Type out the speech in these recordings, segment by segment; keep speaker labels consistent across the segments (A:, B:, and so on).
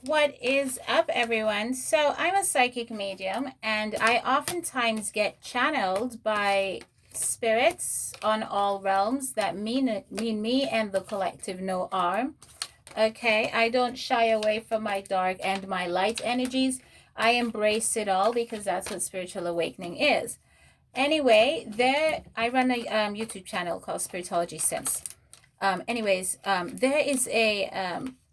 A: What is up, everyone? So, I'm a psychic medium, and I oftentimes get channeled by spirits on all realms that mean me and the collective no harm. Okay, I don't shy away from my dark and my light energies. I embrace it all because that's what spiritual awakening is. Anyway, there I run a YouTube channel called Spiritology Sense. There is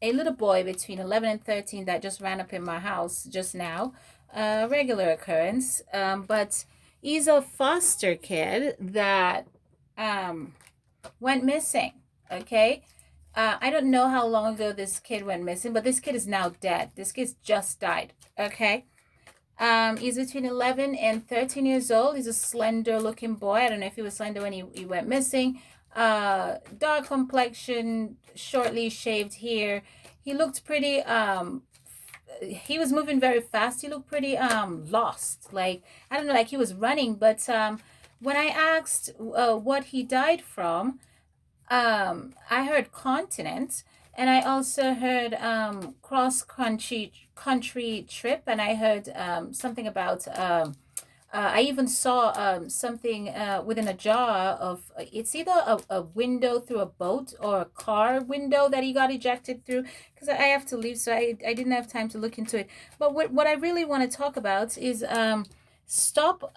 A: a little boy between 11 and 13 that just ran up in my house just now. Regular occurrence, but he's a foster kid that um, went missing. Okay. I don't know how long ago this kid went missing, but this kid is now dead. This kid just died. Okay. He's between 11 and 13 years old. He's a slender looking boy. I don't know if he was slender when he went missing. Dark complexion, shortly shaved hair. He looked pretty, he was moving very fast. He looked pretty, lost. Like, I don't know, like he was running. But, when I asked, what he died from, I heard continent, and I also heard cross country trip, and I heard something about I even saw something within a jar of it's either a window through a boat or a car window that he got ejected through, because I have to leave, so I didn't have time to look into it. But what I really want to talk about is stop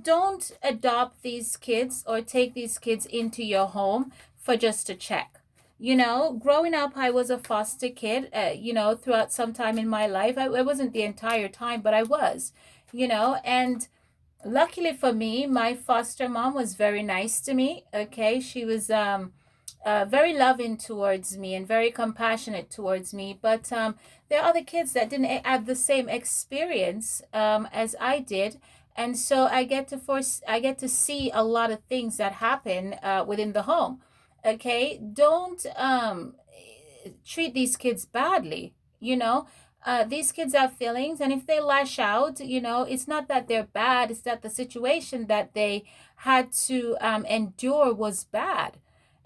A: don't adopt these kids or take these kids into your home for just a check. Growing up, I was a foster kid, throughout some time in my life. I wasn't the entire time, but I was, and luckily for me, my foster mom was very nice to me. Okay. She was, very loving towards me and very compassionate towards me. But there are other kids that didn't have the same experience as I did, and so I get to see a lot of things that happen within the home. Okay, don't treat these kids badly. These kids have feelings, and if they lash out, it's not that they're bad; it's that the situation that they had to endure was bad.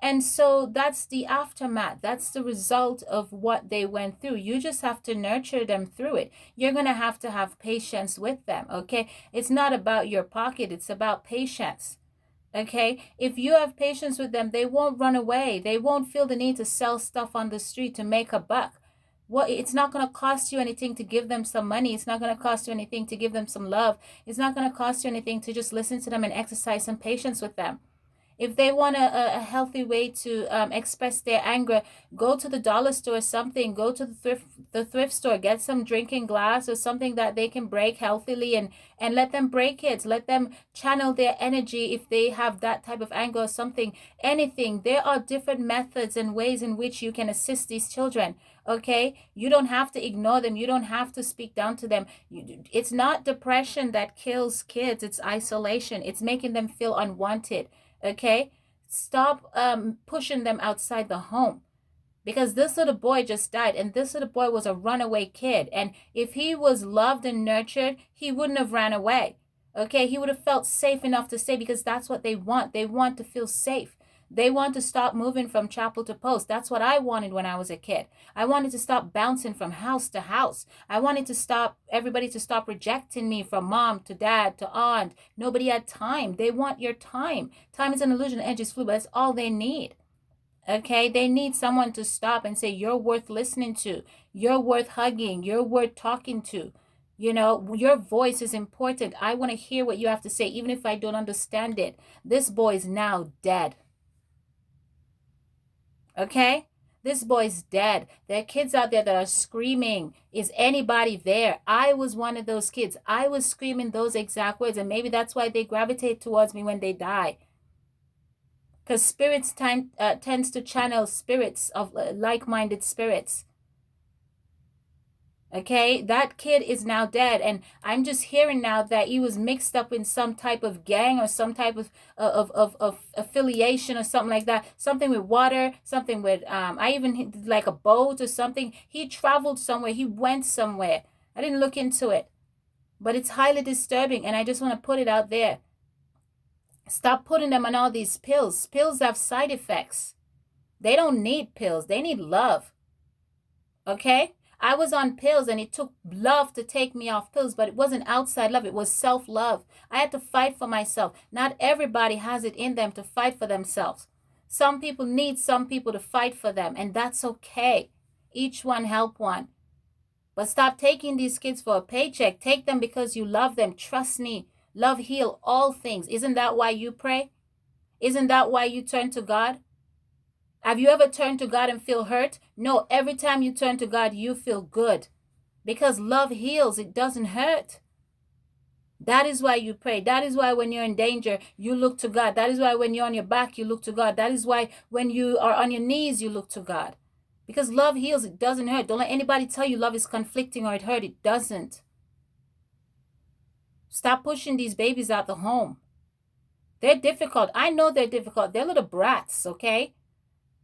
A: And so that's the aftermath. That's the result of what they went through. You just have to nurture them through it. You're going to have patience with them, okay? It's not about your pocket, it's about patience. Okay, if you have patience with them, they won't run away. They won't feel the need to sell stuff on the street to make a buck. It's not going to cost you anything to give them some money. It's not going to cost you anything to give them some love. It's not going to cost you anything to just listen to them and exercise some patience with them. If they want a healthy way to express their anger, go to the dollar store or something. Go to the thrift store. Get some drinking glass or something that they can break healthily, and let them break it. Let them channel their energy if they have that type of anger or something. Anything. There are different methods and ways in which you can assist these children. Okay, you don't have to ignore them. You don't have to speak down to them. It's not depression that kills kids. It's isolation. It's making them feel unwanted. Okay, stop pushing them outside the home, because this little boy just died, and this little boy was a runaway kid, and if he was loved and nurtured, he wouldn't have ran away. Okay, he would have felt safe enough to stay, because that's what they want. They want to feel safe. They want to stop moving from chapel to post. That's what I wanted when I was a kid. I wanted to stop bouncing from house to house. I wanted to stop everybody to stop rejecting me, from mom to dad to aunt. Nobody had time. They want your time. Time is an illusion, energy is fluid, but that's all they need. Okay, they need someone to stop and say, you're worth listening to, you're worth hugging, you're worth talking to. Your voice is important. I want to hear what you have to say, even if I don't understand it. This boy is now dead. Okay? This boy's dead. There are kids out there that are screaming, is anybody there? I was one of those kids. I was screaming those exact words, and maybe that's why they gravitate towards me when they die. Because spirits tends to channel spirits of like-minded spirits. Okay, that kid is now dead, and I'm just hearing now that he was mixed up in some type of gang or some type of affiliation or something like that. Something with water, something with I even like a boat or something. He traveled somewhere. He went somewhere. I didn't look into it, but it's highly disturbing, and I just want to put it out there. Stop putting them on all these pills. Pills have side effects. They don't need pills. They need love. Okay? I was on pills and it took love to take me off pills, but it wasn't outside love. It was self-love. I had to fight for myself. Not everybody has it in them to fight for themselves. Some people need some people to fight for them, and that's okay. Each one help one. But stop taking these kids for a paycheck. Take them because you love them. Trust me. Love heal all things. Isn't that why you pray? Isn't that why you turn to God? Have you ever turned to God and feel hurt? No, every time you turn to God, you feel good. Because love heals, it doesn't hurt. That is why you pray. That is why when you're in danger, you look to God. That is why when you're on your back, you look to God. That is why when you are on your knees, you look to God. Because love heals, it doesn't hurt. Don't let anybody tell you love is conflicting or it hurt. It doesn't. Stop pushing these babies out the home. They're difficult. I know they're difficult. They're little brats, okay?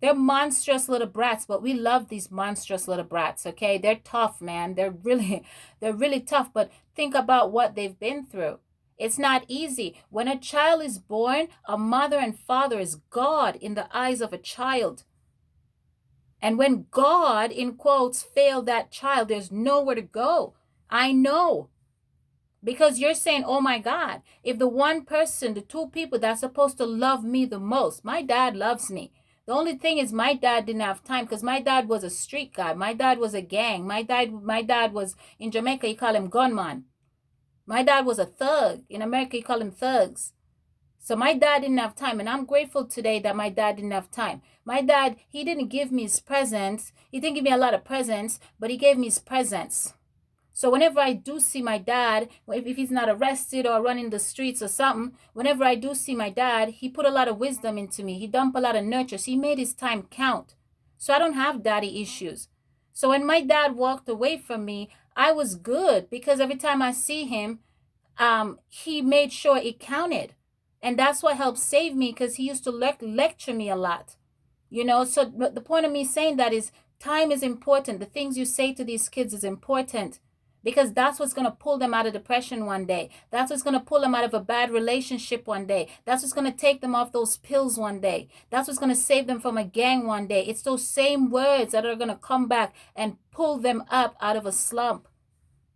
A: They're monstrous little brats, but we love these monstrous little brats, okay? They're tough, man. They're really tough, but think about what they've been through. It's not easy. When a child is born, a mother and father is God in the eyes of a child. And when God, in quotes, failed that child, there's nowhere to go. I know. Because you're saying, oh my God, if the one person, the two people that's supposed to love me the most, my dad loves me. The only thing is my dad didn't have time because my dad was a street guy. My dad was a gang. My dad was, in Jamaica, you call him gunman. My dad was a thug. In America, you call him thugs. So my dad didn't have time. And I'm grateful today that my dad didn't have time. My dad, he didn't give me his presents. He didn't give me a lot of presents, but he gave me his presents. So whenever I do see my dad, if he's not arrested or running the streets or something, whenever I do see my dad, he put a lot of wisdom into me. He dumped a lot of nurture. So he made his time count. So I don't have daddy issues. So when my dad walked away from me, I was good because every time I see him, he made sure it counted. And that's what helped save me because he used to lecture me a lot. You know, so the point of me saying that is time is important. The things you say to these kids is important. Because that's what's going to pull them out of depression one day. That's what's going to pull them out of a bad relationship one day. That's what's going to take them off those pills one day. That's what's going to save them from a gang one day. It's those same words that are going to come back and pull them up out of a slump.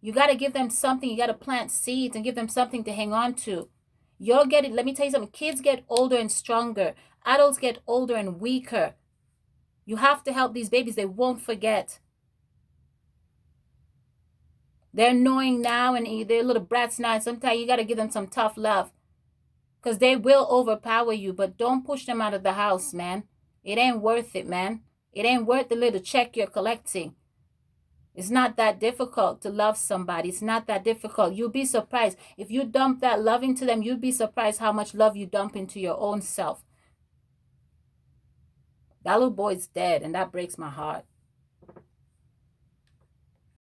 A: You got to give them something. You got to plant seeds and give them something to hang on to. You'll get it. Let me tell you something. Kids get older and stronger. Adults get older and weaker. You have to help these babies. They won't forget. They're annoying now and they're little brats now. Sometimes you got to give them some tough love because they will overpower you, but don't push them out of the house, man. It ain't worth it, man. It ain't worth the little check you're collecting. It's not that difficult to love somebody. It's not that difficult. You'll be surprised. If you dump that love into them, you'll be surprised how much love you dump into your own self. That little boy's dead, and that breaks my heart.